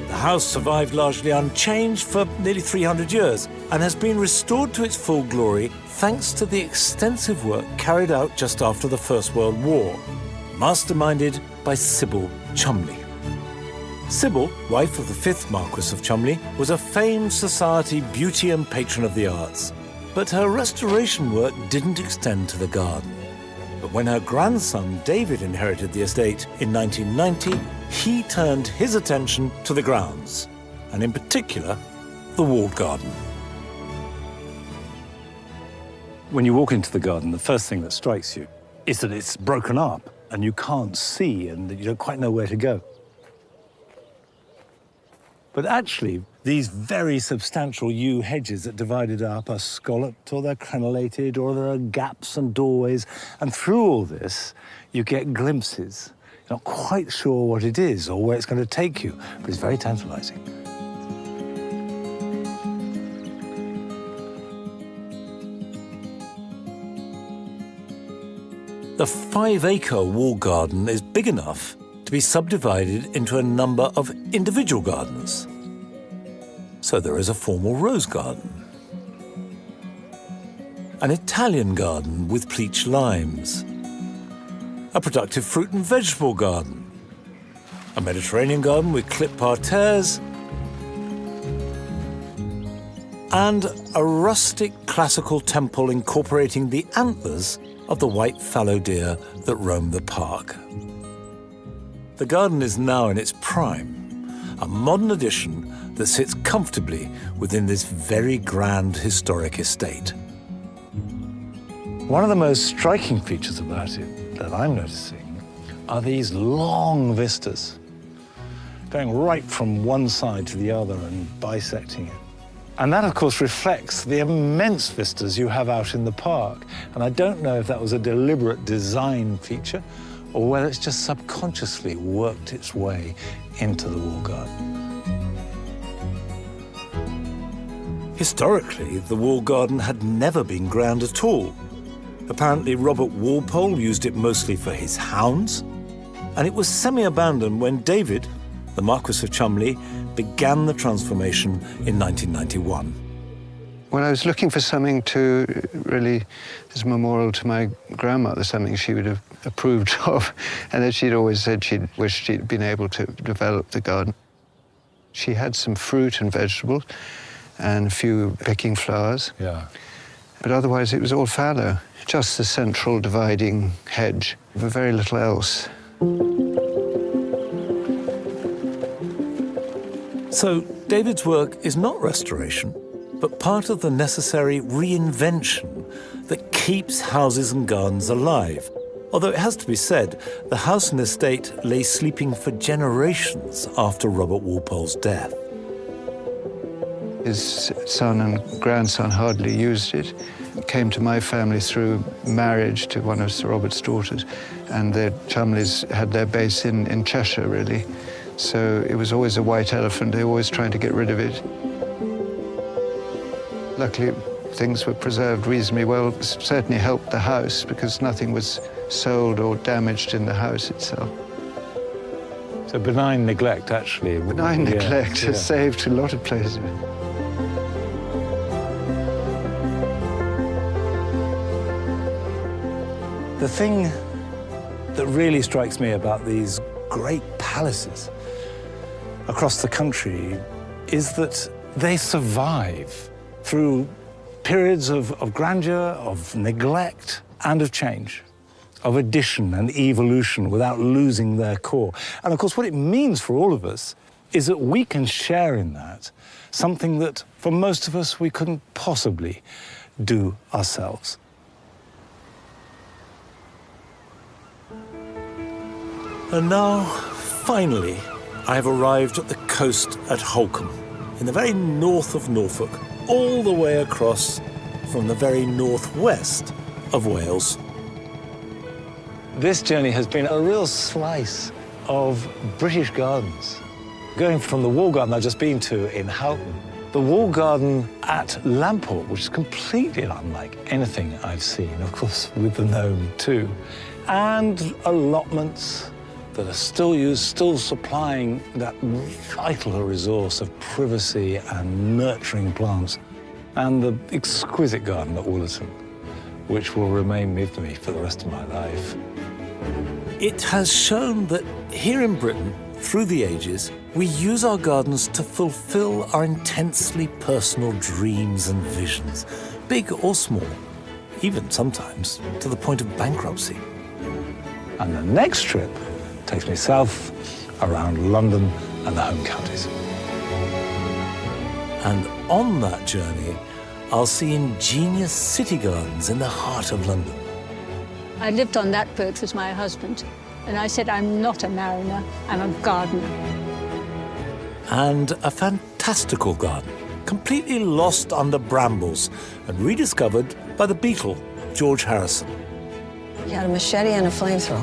Speaker 2: The house survived largely unchanged for nearly 300 years and has been restored to its full glory thanks to the extensive work carried out just after the First World War, masterminded by Sybil Cholmondeley. Sybil, wife of the 5th Marquess of Cholmondeley, was a famed society beauty and patron of the arts. But her restoration work didn't extend to the garden. But when her grandson David inherited the estate in 1990, he turned his attention to the grounds, and in particular, the walled garden.
Speaker 1: When you walk into the garden, the first thing that strikes you is that it's broken up and you can't see and that you don't quite know where to go. But actually, these very substantial yew hedges that divide it up are scalloped or they're crenellated or there are gaps and doorways. And through all this, you get glimpses. You're not quite sure what it is or where it's going to take you, but it's very tantalizing.
Speaker 2: The 5-acre wall garden is big enough to be subdivided into a number of individual gardens. So there is a formal rose garden, an Italian garden with pleached limes, a productive fruit and vegetable garden, a Mediterranean garden with clipped parterres, and a rustic classical temple incorporating the antlers of the white fallow deer that roam the park. The garden is now in its prime, a modern addition that sits comfortably within this very grand historic estate.
Speaker 1: One of the most striking features about it that I'm noticing are these long vistas, going right from one side to the other and bisecting it. And that, of course, reflects the immense vistas you have out in the park. And I don't know if that was a deliberate design feature or whether it's just subconsciously worked its way into the wall garden.
Speaker 2: Historically, the wall garden had never been ground at all. Apparently, Robert Walpole used it mostly for his hounds, and it was semi-abandoned when David, the Marquis of Cholmondeley, began the transformation in 1991.
Speaker 3: When I was looking for something to really, as a memorial to my grandmother, something she would have approved of, and that she'd always said she'd wished she'd been able to develop the garden. She had some fruit and vegetables and a few picking flowers.
Speaker 1: Yeah.
Speaker 3: But otherwise it was all fallow, just the central dividing hedge, but very little else.
Speaker 2: So David's work is not restoration, but part of the necessary reinvention that keeps houses and gardens alive. Although it has to be said, the house and estate lay sleeping for generations after Robert Walpole's death.
Speaker 3: His son and grandson hardly used it. It came to my family through marriage to one of Sir Robert's daughters, and the Cholmondeleys had their base in Cheshire, really. So it was always a white elephant. They were always trying to get rid of it. Luckily, things were preserved reasonably well. It certainly helped the house because nothing was sold or damaged in the house itself.
Speaker 1: So benign neglect, actually.
Speaker 3: Benign neglect has saved a lot of places.
Speaker 1: The thing that really strikes me about these great palaces across the country is that they survive through periods of grandeur, of neglect, and of change, of addition and evolution without losing their core. And of course, what it means for all of us is that we can share in that, something that for most of us we couldn't possibly do ourselves.
Speaker 2: And now, finally, I have arrived at the coast at Holkham, in the very north of Norfolk, all the way across from the very northwest of Wales.
Speaker 1: This journey has been a real slice of British gardens. Going from the wall garden I've just been to in Houghton, the wall garden at Lamport, which is completely unlike anything I've seen, of course, with the gnome too, and allotments that are still used, still supplying that vital resource of privacy and nurturing plants, and the exquisite garden at Woollerton, which will remain with me for the rest of my life.
Speaker 2: It has shown that here in Britain, through the ages, we use our gardens to fulfill our intensely personal dreams and visions, big or small, even sometimes to the point of bankruptcy.
Speaker 1: And the next trip takes me south around London and the home counties.
Speaker 2: And on that journey, I'll see ingenious city gardens in the heart of London.
Speaker 9: I lived on that boat with my husband, and I said, I'm not a mariner, I'm a gardener.
Speaker 2: And a fantastical garden, completely lost under brambles and rediscovered by the Beatle, George Harrison.
Speaker 14: He had a machete and a flamethrower.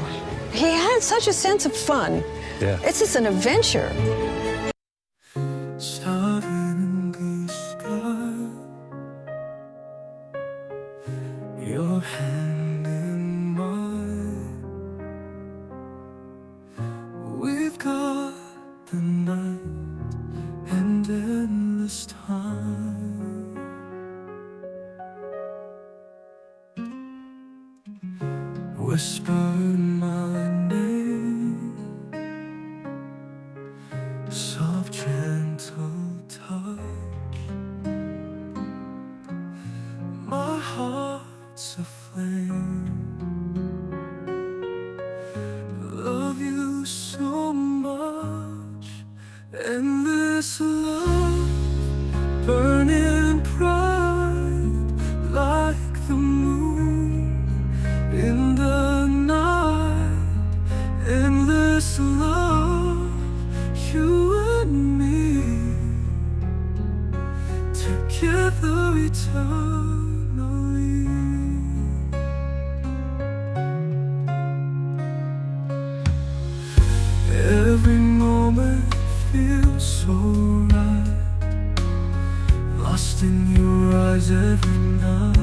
Speaker 14: He had such a sense of fun.
Speaker 1: Yeah.
Speaker 14: It's just an adventure.
Speaker 15: Your hand in mine. We've got the night and endless time. Whisper my name, soft gentle touch. My heart's aflame. Love you so much, and this love burning bright like the moon in the night. Endless love, you and me together. eternally. Every moment feels so right, lost in your eyes every night.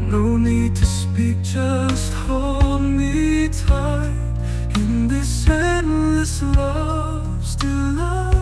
Speaker 15: No need to speak, just hold me tight. In this endless love still alive.